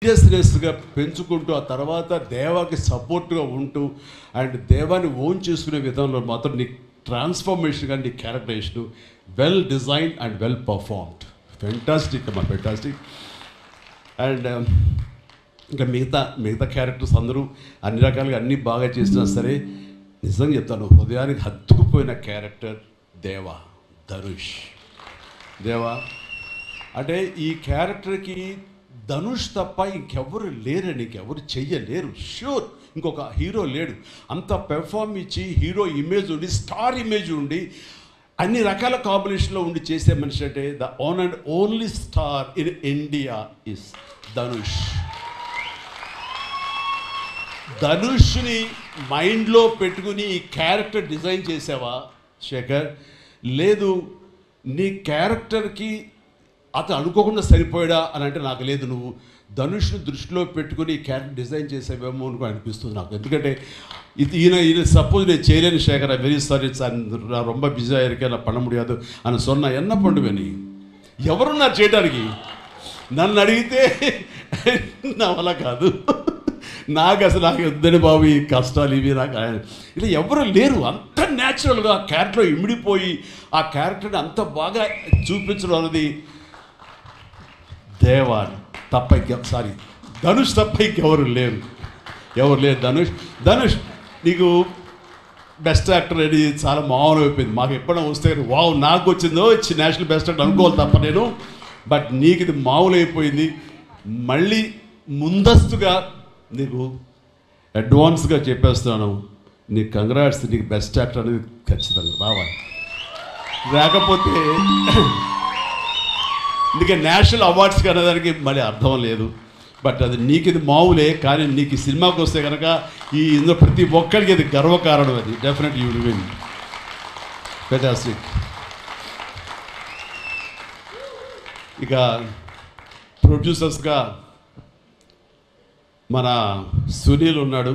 సీరియస్నెస్గా పెంచుకుంటూ ఆ తర్వాత దేవాకి సపోర్ట్గా ఉంటూ అండ్ దేవాన్ని ఓన్ చేసుకునే విధంలో మాత్రం నీ ట్రాన్స్ఫర్మేషన్ కానీ నీ characterization well design and well performed. Fantastic అమ్మా, ఫెంటాస్టిక్. అండ్ ఇంకా మిగతా క్యారెక్టర్స్ అందరూ అన్ని రకాలుగా అన్నీ బాగా చేసినా సరే నిజంగా చెప్తాను, హృదయానికి హత్తుకుపోయిన క్యారెక్టర్ ధనుష్. అంటే ఈ క్యారెక్టర్కి ధనుష్ తప్ప ఇంకెవరు లేరని, ఇంకెవరు చెయ్యలేరు. ష్యూర్ ఇంకొక హీరో లేడు. అంత పెర్ఫార్మ్ ఇచ్చి హీరో ఇమేజ్ ఉండి, స్టార్ ఇమేజ్ ఉండి, అన్ని రకాల కాంబినేషన్లో ఉండి చేసే మనిషి అంటే the one and only star in India is Dhanush. ధనుష్ని మైండ్లో పెట్టుకుని ఈ క్యారెక్టర్ డిజైన్ చేసావా శేఖర్? లేదు, నీ క్యారెక్టర్కి అతను అనుకోకుండా సరిపోయాడా అని అంటే నాకు లేదు. నువ్వు ధనుష్ని దృష్టిలో పెట్టుకుని ఈ క్యారెక్టర్ డిజైన్ చేసేవేమో అని అనిపిస్తుంది నాకు. ఎందుకంటే ఈయన సపోజ్ నేను చేయలేను శేఖర్, వెరీ సారీ సార్, నా ரொம்ப బిజీயாக இருக்கேன், நான் பண்ண முடியாது అని சொன்னா என்ன பண்ணுவேని? ఎవరున్నారు చేయడానికి? నన్ను అడిగితే నా వల్ల కాదు. నాకు వద్దని బాబు ఈ కష్టాలు ఇవి, నాకు ఇలా ఎవరు లేరు. అంత న్యాచురల్గా ఆ క్యారెక్టర్లో ఇమిడిపోయి ఆ క్యారెక్టర్ని అంత బాగా చూపించడం అనేది ధనుష్ తప్ప ఇంకెవరు లేరు. ధనుష్ నీకు బెస్ట్ యాక్టర్ అని చాలా మామూలు అయిపోయింది. మాకు ఎప్పుడైనా వస్తే వావ్ నాకు వచ్చిందో నేషనల్ బెస్ట్ యాక్టర్ అనుకోవాలి తప్ప నేను. బట్ నీకు ఇది మామూలు అయిపోయింది. మళ్ళీ ముందస్తుగా నీకు అడ్వాన్స్గా చెప్పేస్తున్నాను, నీకు కంగ్రాట్స్. నీకు బెస్ట్ యాక్టర్ అనేది ఖచ్చితంగా రావాలి. లేకపోతే అందుకే నేషనల్ అవార్డ్స్కి అనేదానికి మళ్ళీ అర్థం లేదు. బట్ అది నీకు ఇది మామూలే, కానీ నీకు ఈ సినిమాకి వస్తే కనుక ఇందులో ప్రతి ఒక్కరికి ఇది గర్వకారణం. అది definite you will win. Fantastic. ఇక ప్రొడ్యూసర్స్గా మన సునీల్ ఉన్నాడు.